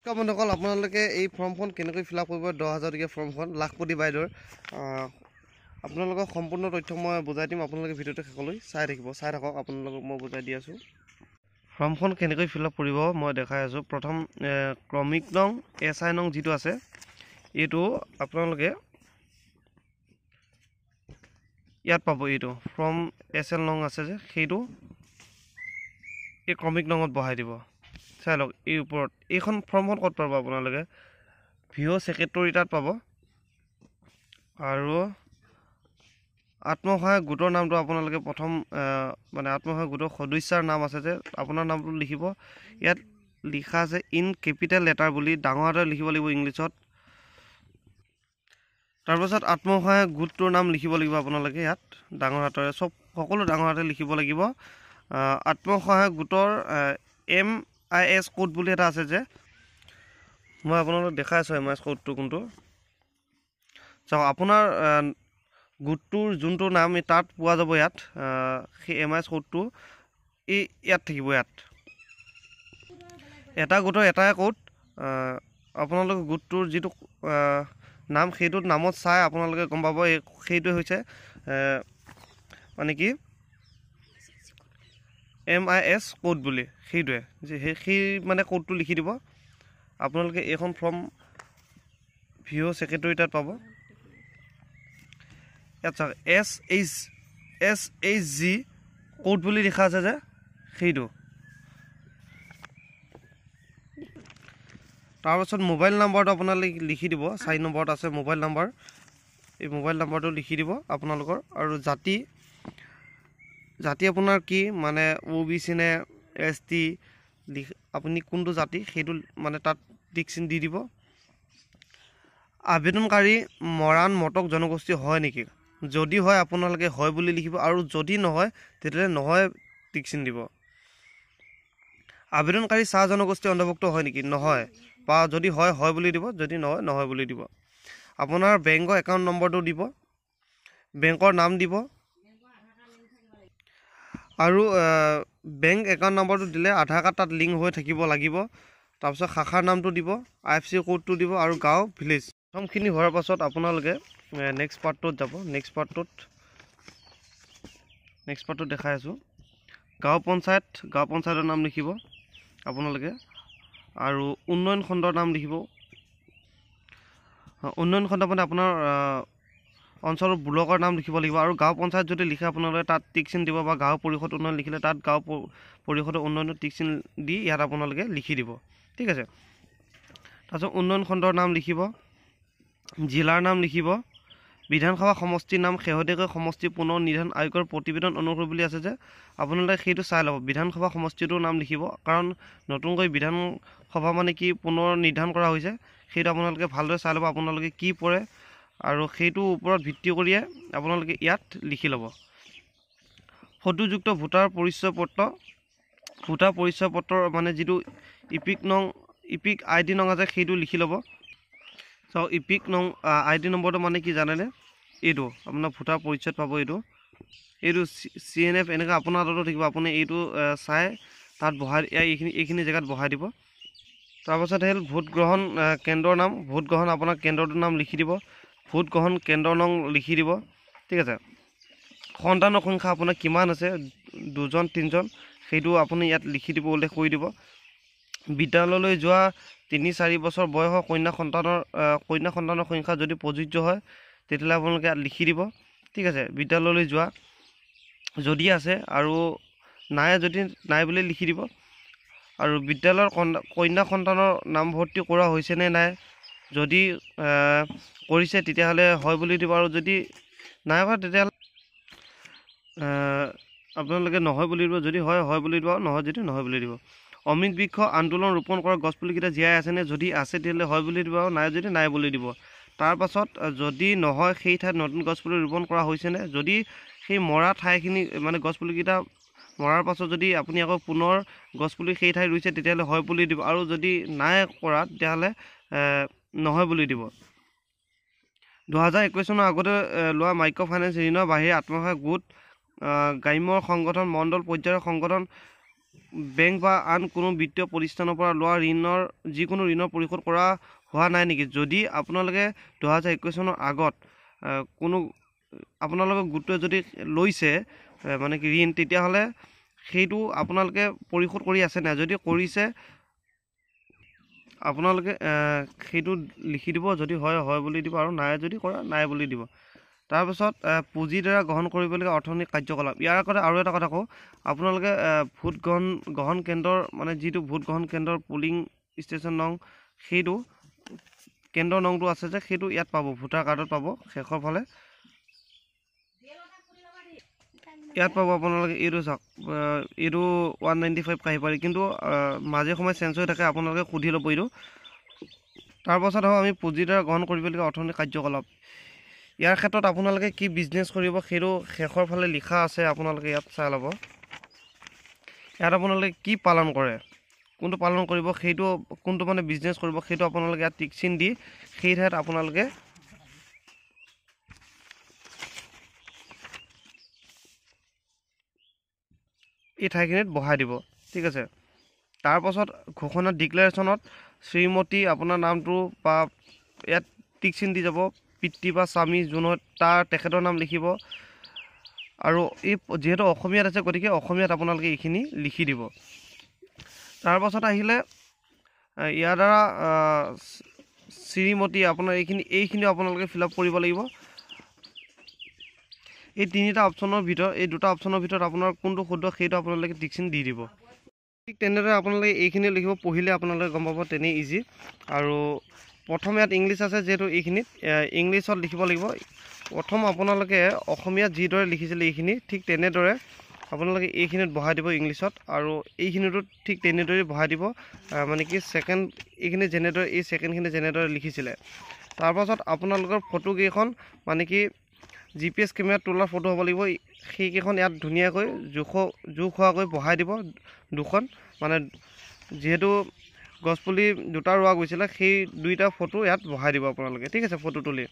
বন্ধুসকল আপোনালোকে এই ফৰ্মখন কেনেকৈ ফিল আপ কৰিব 10,000 টকীয়া ফৰ্মখন লাখপতি বাইদেউৰ আপোনালোকক সম্পূৰ্ণ তথ্য মই বুজাই দিম আপোনালোকে ভিডিঅ'টো শেষলৈ চাই থাকক আপোনালোকক মই বুজাই দি আছোঁ ফৰ্মখন কেনেকৈ ফিল আপ কৰিব মই দেখাই আছোঁ প্ৰথম ক্ৰমিক নং SI নং যিটো আছে এইটো আপোনালোকে ইয়াত পাব এইটো ফৰ্ম SL নং আছে যে সেইটো এই ক্ৰমিক নঙত বহাই দিব চাই লওক এই ওপৰত এইখন ফৰ্মখন ক'ত পাব আপোনালোকে ভিঅ সেক্ৰেটাৰী তাত পাব আৰু আত্মসহায়ক গোটৰ নামটো আপোনালোকে প্ৰথম মানে আত্মসহায়ক গোটৰ সদস্যৰ নাম আছে যে আপোনাৰ নামটো লিখিব ইয়াত লিখা আছে ইন কেপিটেল লেটাৰ বুলি ডাঙৰ হাতেৰে লিখিব লাগিব ইংলিছত তাৰপিছত আত্মসহায়ক গোটটোৰ নাম লিখিব লাগিব আপোনালোকে ইয়াত ডাঙৰ হাতেৰে সকলো ডাঙৰ হাতেৰে লিখিব লাগিব আত্মসহায়ক গোটৰ MIS কোড বুলি এটা আছে যে মই আপোনালোকক দেখাই আছোঁ MIS কোডটো কোনটো চাওক আপোনাৰ গোটটোৰ যোনটো নাম তাত পোৱা যাব ইয়াত সেই MIS কোডটো ইয়াত থাকিব ইয়াত এটা গোটৰ এটাই কোড আপোনালোকে গোটটোৰ যিটো নাম সেইটোত নামত চাই আপোনালোকে গম পাব সেইটোৱে হৈছে মানে কি MIS কোড বুলি সেইটোৱে সেই মানে কোডটো লিখি দিব আপোনালোকে এইখন ফৰ্ম ভিঅ সেক্ৰেটাৰী তাত পাব ইয়াত চাওক SHG কোড বুলি লিখা আছে যে সেইটো তাৰপাছত মোবাইল নাম্বাৰটো আপোনালোকে লিখি দিব 4 নম্বৰত আছে মোবাইল নাম্বাৰ এই মোবাইল নাম্বাৰটো লিখি দিব আপোনালোকৰ আৰু জাতি আপোনাৰ কি মানে OBC নে ST আপুনি কোনটো জাতি সেইটো মানে তাত টিক চিন দি দিব আবেদনকাৰী মৰাণ মটক জনগোষ্ঠী হয় নেকি যদি হয় আপোনালোকে হয় বুলি লিখিব আৰু যদি নহয় তেতিয়াহ'লে নহয় টিক চিন দিব আবেদনকাৰী চাহ জনগোষ্ঠী অন্তৰ্ভুক্ত হয় নেকি নহয় বা যদি হয় হয় বুলি দিব যদি নহয় নহয় বুলি দিব আপোনাৰ বেংকৰ একাউণ্ট নম্বৰটো দিব বেংকৰ নাম দিব আৰু বেংক একাউণ্ট নম্বৰটো দিলে আধাৰ কাৰ্ড তাত লিংক হৈ থাকিব লাগিব তাৰপিছত শাখাৰ নামটো দিব IFSC কোডটো দিব আৰু গাঁও ভিলেজ প্ৰথমখিনি হোৱাৰ পাছত আপোনালোকে নেক্সট পাৰ্টটোত যাব নেক্সট পাৰ্টটোত দেখাই আছোঁ গাঁও পঞ্চায়তৰ নাম লিখিব আপোনালোকে আৰু উন্নয়ন খণ্ডৰ নাম লিখিব উন্নয়ন খণ্ড মানে আপোনাৰ অঞ্চলৰ ব্লকৰ নাম লিখিব লাগিব আৰু গাঁও পঞ্চায়ত যদি লিখে আপোনালোকে তাত টিক চিন দিব বা গাঁও পৰিষদ উন্নয়ন লিখিলে তাত গাঁও পৰিষদৰ উন্নয়নৰ টিক চিন দি ইয়াত আপোনালোকে লিখি দিব ঠিক আছে তাৰপিছত উন্নয়ন খণ্ডৰ নাম লিখিব জিলাৰ নাম লিখিব বিধানসভা সমষ্টিৰ নাম শেহতীয়াকৈ সমষ্টি পুনৰ নিৰ্ধাৰণ আয়োগৰ প্ৰতিবেদন অনুসৰি বুলি আছে যে আপোনালোকে সেইটো চাই ল'ব বিধানসভা সমষ্টিটোৰ নাম লিখিব কাৰণ নতুনকৈ বিধানসভা মানে কি পুনৰ নিৰ্ধাৰণ কৰা হৈছে সেইটো আপোনালোকে ভালদৰে চাই ল'ব আপোনালোকে কি পৰে আৰু সেইটোৰ ওপৰত ভিত্তি কৰিয়ে আপোনালোকে ইয়াত লিখি ল'ব ফটোযুক্ত ভোটাৰ পৰিচয় পত্ৰৰ মানে যিটো ইপিক ID নং আছে সেইটো লিখি ল'ব চাওক ইপিক নং ID নম্বৰটো মানে কি জানেনে এইটো আপোনাৰ ভোটাৰ পৰিচয়ত পাব এইটো CNF এনেকৈ আপোনাৰ তাতো থাকিব আপুনি এইটো চাই তাত বহাই এইখিনি জেগাত বহাই দিব তাৰপাছত হ'ল ভোট গ্ৰহণ কেন্দ্ৰৰ নাম ভোট গ্ৰহণ আপোনাৰ কেন্দ্ৰটোৰ নাম লিখি দিব ভোট গ্ৰহণ কেন্দ্ৰৰ নং লিখি দিব ঠিক আছে সন্তানৰ সংখ্যা আপোনাৰ কিমান আছে 2 জন 3 জন সেইটো আপুনি ইয়াত লিখি দিব উল্লেখ কৰি দিব বিদ্যালয়লৈ যোৱা 3-4 বছৰ বয়সৰ কন্যা সন্তানৰ সংখ্যা যদি প্ৰযোজ্য হয় তেতিয়াহ'লে আপোনালোকে ইয়াত লিখি দিব ঠিক আছে বিদ্যালয়লৈ যোৱা যদি আছে আৰু যদি নাই বুলি লিখি দিব আৰু বিদ্যালয়ৰ কন্যা সন্তানৰ নামভৰ্তি কৰা হৈছে নে নাই যদি কৰিছে তেতিয়াহ'লে হয় বুলি দিব আৰু যদি নাই কৰা তেতিয়াহ'লে আপোনালোকে নহয় বুলি দিব যদি হয় হয় বুলি দিব নহয় যদি নহয় বুলি দিব অমৃত বৃক্ষ আন্দোলন ৰোপণ কৰা গছপুলিকেইটা জীয়াই আছেনে যদি আছে তেতিয়াহ'লে হয় বুলি দিব আৰু নাই যদি নাই বুলি দিব তাৰ পাছত যদি নহয় সেই ঠাইত নতুন গছপুলি ৰোপণ কৰা হৈছেনে যদি সেই মৰা ঠাইখিনি মানে গছপুলিকেইটা মৰাৰ পাছত যদি আপুনি আকৌ পুনৰ গছপুলি সেই ঠাইত ৰুইছে তেতিয়াহ'লে হয় বুলি দিব আৰু যদি নাই কৰা তেতিয়াহ'লে নহয় বুলি দিব 2021 চনৰ আগতে লোৱা মাইক্ৰ' ফাইনেন্স ঋণৰ বাহিৰে আত্মসহায়ক গোট গ্ৰাম্য সংগঠন মণ্ডল পৰ্যায়ৰ সংগঠন বেংক বা আন কোনো বিত্তীয় প্ৰতিষ্ঠানৰ পৰা লোৱা যিকোনো ঋণৰ পৰিশোধ কৰা হোৱা নাই নেকি? যদি আপোনালোকে 2021 চনৰ আগত কোনো আপোনালোকৰ গোটটোৱে যদি লৈছে মানে কি ঋণ, তেতিয়াহ'লে সেইটো আপোনালোকে পৰিশোধ কৰি আছে নাই? যদি কৰিছে আপোনালোকে সেইটো লিখি দিব, যদি হয় হয় বুলি দিব, আৰু নাই যদি কৰা নাই বুলি দিব। তাৰপিছত পুঁজিৰ দ্বাৰা গ্ৰহণ কৰিবলগীয়া অৰ্থনৈতিক কাৰ্যকলাপ। ইয়াৰ আগতে আৰু এটা কথা কওঁ, আপোনালোকে ভোট গ্ৰহণ কেন্দ্ৰৰ মানে যিটো ভোট গ্ৰহণ কেন্দ্ৰৰ পুলিং ষ্টেচন নং, সেইটো কেন্দ্ৰৰ নংটো আছে যে সেইটো ইয়াত পাব, ভোটাৰ কাৰ্ডত পাব শেষৰ ফালে। ইয়াত পাব আপোনালোকে এইটো চাওক, এইটো 195 কাঢ়ি পাৰি, কিন্তু মাজে সময়ে চেঞ্জ হৈ থাকে, আপোনালোকে সুধি ল'ব এইটো। তাৰপাছত হ'ব আমি পুঁজিৰ দ্বাৰা গ্ৰহণ কৰিবলগীয়া অৰ্থনৈতিক কাৰ্যকলাপ। ইয়াৰ ক্ষেত্ৰত আপোনালোকে কি বিজনেছ কৰিব সেইটো শেষৰ ফালে লিখা আছে, আপোনালোকে ইয়াত চাই ল'ব। ইয়াত আপোনালোকে কি পালন কৰে, কোনটো পালন কৰিব, সেইটো কোনটো মানে বিজনেছ কৰিব, সেইটো আপোনালোকে ইয়াত টিক চিন দি সেই ঠাইত আপোনালোকে এই ঠাইখিনিত বহাই দিব, ঠিক আছে। তাৰপাছত ঘোষণা ডিক্লেৰেশ্যনত শ্ৰীমতী আপোনাৰ নামটো বা ইয়াত টিক চিন দি যাব, পিতৃ বা স্বামী যোন হয় তেখেতৰ নাম লিখিব, আৰু এই যিহেতু অসমীয়াত আছে গতিকে অসমীয়াত আপোনালোকে এইখিনি লিখি দিব। তাৰপাছত আহিলে ইয়াৰ দ্বাৰা শ্ৰীমতী আপোনাৰ এইখিনি আপোনালোকে ফিল আপ কৰিব লাগিব। এই তিনিটা অপশ্যনৰ ভিতৰত, এই দুটা অপশ্যনৰ ভিতৰত আপোনাৰ কোনটো শুদ্ধ সেইটো আপোনালোকে টিক চিন দি দিব। ঠিক তেনেদৰে আপোনালোকে এইখিনি লিখিব, পঢ়িলে আপোনালোকে গম পাব, তেনেই ইজি। আৰু প্ৰথম ইয়াত ইংলিছ আছে, যিহেতু এইখিনিত ইংলিছত লিখিব লাগিব। প্ৰথম আপোনালোকে অসমীয়াত যিদৰে লিখিছিলে এইখিনি, ঠিক তেনেদৰে আপোনালোকে এইখিনিত বহাই দিব ইংলিছত, আৰু এইখিনিতো ঠিক তেনেদৰে বহাই দিব, মানে কি ছেকেণ্ড এইখিনি যেনেদৰে এই ছেকেণ্ডখিনি যেনেদৰে লিখিছিলে। তাৰপাছত আপোনালোকৰ ফটোকেইখন মানে কি GPS কেমেৰাত তোলাৰ ফটো হ'ব লাগিব, সেইকেইখন ইয়াত ধুনীয়াকৈ জোখ হোৱাকৈ বহাই দিব দুখন, মানে যিহেতু গছপুলি দুটা ৰোৱা গৈছিলে সেই দুইটা ফটো ইয়াত বহাই দিব আপোনালোকে, ঠিক আছে, ফটো তুলি।